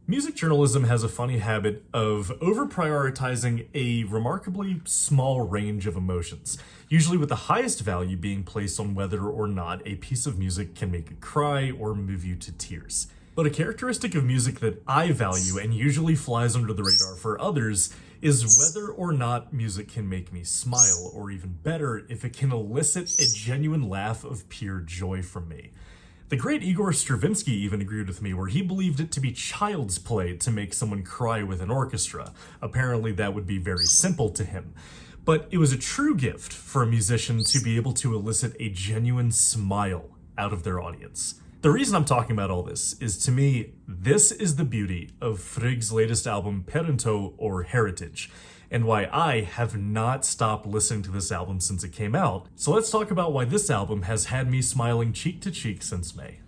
Music journalism has a funny habit of over-prioritizing a remarkably small range of emotions, usually with the highest value being placed on whether or not a piece of music can make you cry or move you to tears. But a characteristic of music that I value and usually flies under the radar for others is whether or not music can make me smile, or even better, if it can elicit a genuine laugh of pure joy from me. The great Igor Stravinsky even agreed with me, where he believed it to be child's play to make someone cry with an orchestra. Apparently that would be very simple to him. But it was a true gift for a musician to be able to elicit a genuine smile out of their audience. The reason I'm talking about all this is, to me, this is the beauty of Frigg's latest album, Perintö, or Heritage, and why I have not stopped listening to this album since it came out. So let's talk about why this album has had me smiling cheek to cheek since May.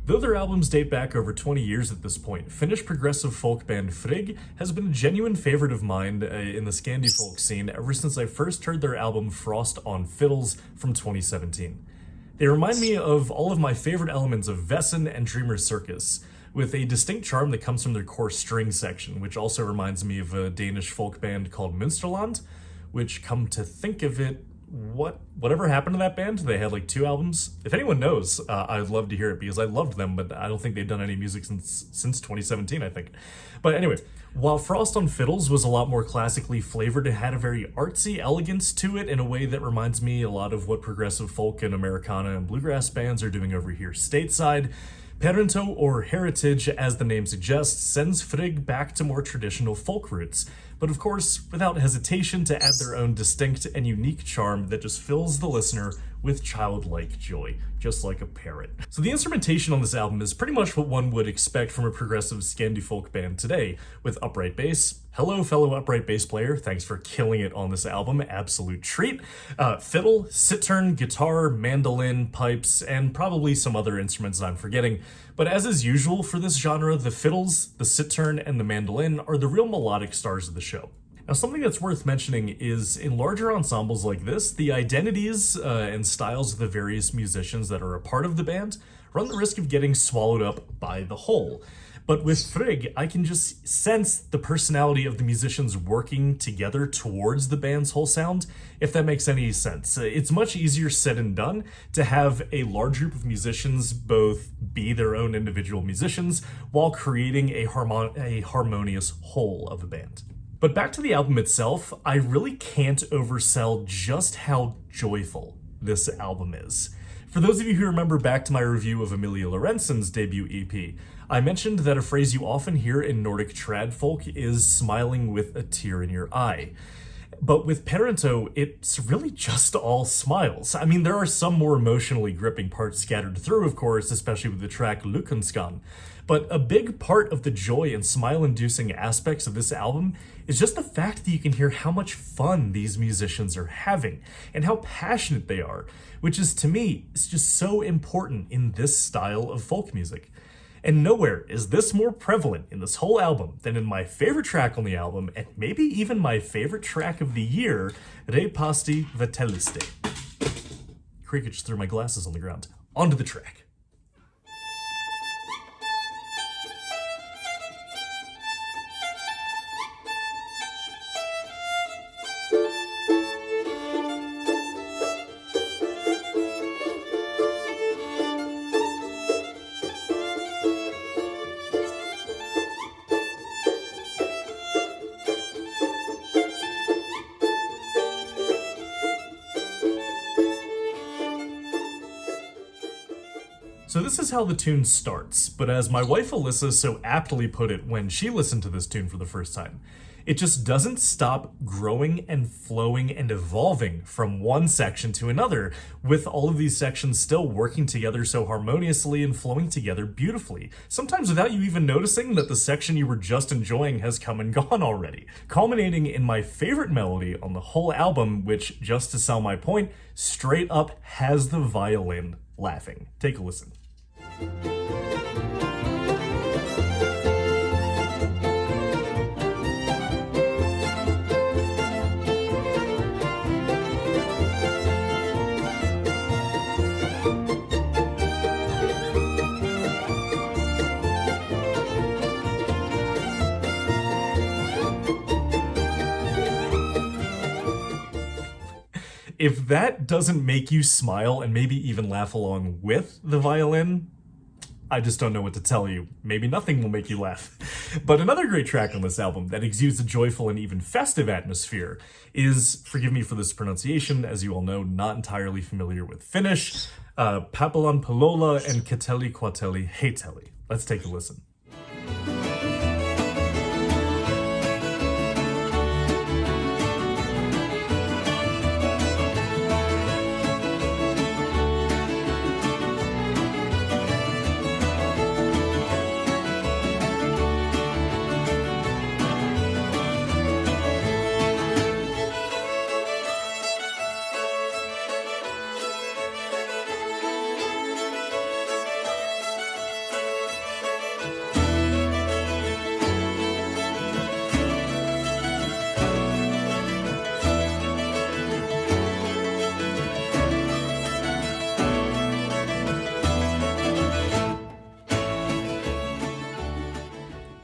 Though their albums date back over 20 years at this point, Finnish progressive folk band Frigg has been a genuine favorite of mine in the Scandi folk scene ever since I first heard their album Frost on Fiddles from 2017. They remind me of all of my favorite elements of Vesson and Dreamer Circus, with a distinct charm that comes from their core string section, which also reminds me of a Danish folk band called Münsterland, which, come to think of it, whatever happened to that band? They had like 2 albums. If anyone knows, I'd love to hear it, because I loved them, but I don't think they've done any music since 2017, I think. But anyway, while Frost on Fiddles was a lot more classically flavored, it had a very artsy elegance to it in a way that reminds me a lot of what progressive folk and Americana and bluegrass bands are doing over here stateside. Perintö, or Heritage, as the name suggests, sends Frigg back to more traditional folk roots, but of course, without hesitation to add their own distinct and unique charm that just fills the listener with childlike joy, just like a parrot. So the instrumentation on this album is pretty much what one would expect from a progressive Scandi folk band today, with upright bass. Hello, fellow upright bass player, thanks for killing it on this album, absolute treat. Fiddle, cittern, guitar, mandolin, pipes, and probably some other instruments that I'm forgetting. But as is usual for this genre, the fiddles, the cittern, and the mandolin are the real melodic stars of the show. Now, something that's worth mentioning is, in larger ensembles like this, the identities and styles of the various musicians that are a part of the band run the risk of getting swallowed up by the whole. But with Frigg, I can just sense the personality of the musicians working together towards the band's whole sound, if that makes any sense. It's much easier said than done to have a large group of musicians both be their own individual musicians while creating a harmonious whole of a band. But back to the album itself, I really can't oversell just how joyful this album is. For those of you who remember back to my review of Emilia Lorentzon's debut EP, I mentioned that a phrase you often hear in Nordic trad folk is smiling with a tear in your eye. But with Perintö, it's really just all smiles. I mean, there are some more emotionally gripping parts scattered through, of course, especially with the track Lykkenskan. But a big part of the joy and smile-inducing aspects of this album is just the fact that you can hear how much fun these musicians are having and how passionate they are, which is, to me, is just so important in this style of folk music. And nowhere is this more prevalent in this whole album than in my favorite track on the album, and maybe even my favorite track of the year, Reipasti Veteliste. Cricket just threw my glasses on the ground. Onto the track. So this is how the tune starts, but as my wife Alyssa so aptly put it when she listened to this tune for the first time, it just doesn't stop growing and flowing and evolving from one section to another, with all of these sections still working together so harmoniously and flowing together beautifully, sometimes without you even noticing that the section you were just enjoying has come and gone already, culminating in my favorite melody on the whole album, which, just to sell my point, straight up has the violin laughing. Take a listen. If that doesn't make you smile and maybe even laugh along with the violin, I just don't know what to tell you. Maybe nothing will make you laugh. But another great track on this album that exudes a joyful and even festive atmosphere is, forgive me for this pronunciation, as you all know, not entirely familiar with Finnish, Papelon Palola and Keteli Quateli Heiteli. Let's take a listen.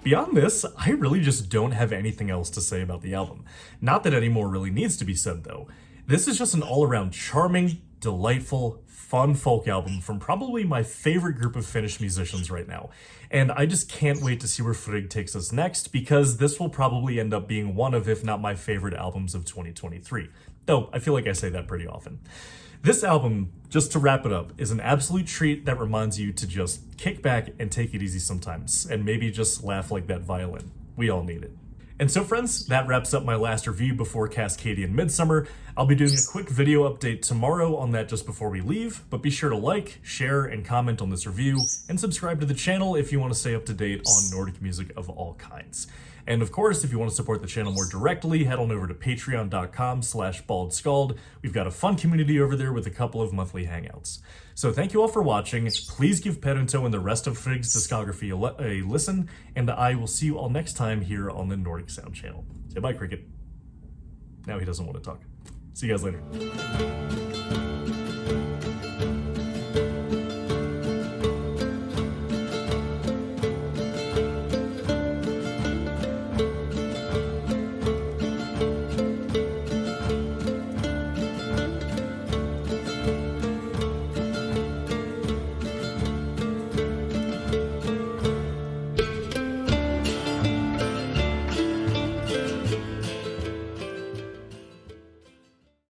Beyond this, I really just don't have anything else to say about the album. Not that any more really needs to be said, though. This is just an all-around charming, delightful, fun folk album from probably my favorite group of Finnish musicians right now. And I just can't wait to see where Frigg takes us next, because this will probably end up being one of, if not my favorite albums of 2023. Though, I feel like I say that pretty often. This album, just to wrap it up, is an absolute treat that reminds you to just kick back and take it easy sometimes, and maybe just laugh like that violin. We all need it. And so friends, that wraps up my last review before Cascadian Midsummer. I'll be doing a quick video update tomorrow on that just before we leave, but be sure to like, share, and comment on this review, and subscribe to the channel if you want to stay up to date on Nordic music of all kinds. And of course, if you want to support the channel more directly, head on over to patreon.com/baldscald. We've got a fun community over there with a couple of monthly hangouts. So thank you all for watching. Please give Perintö and the rest of Frigg's discography a listen, and I will see you all next time here on the Nordic Sound channel. Say bye, Cricket. Now he doesn't want to talk. See you guys later.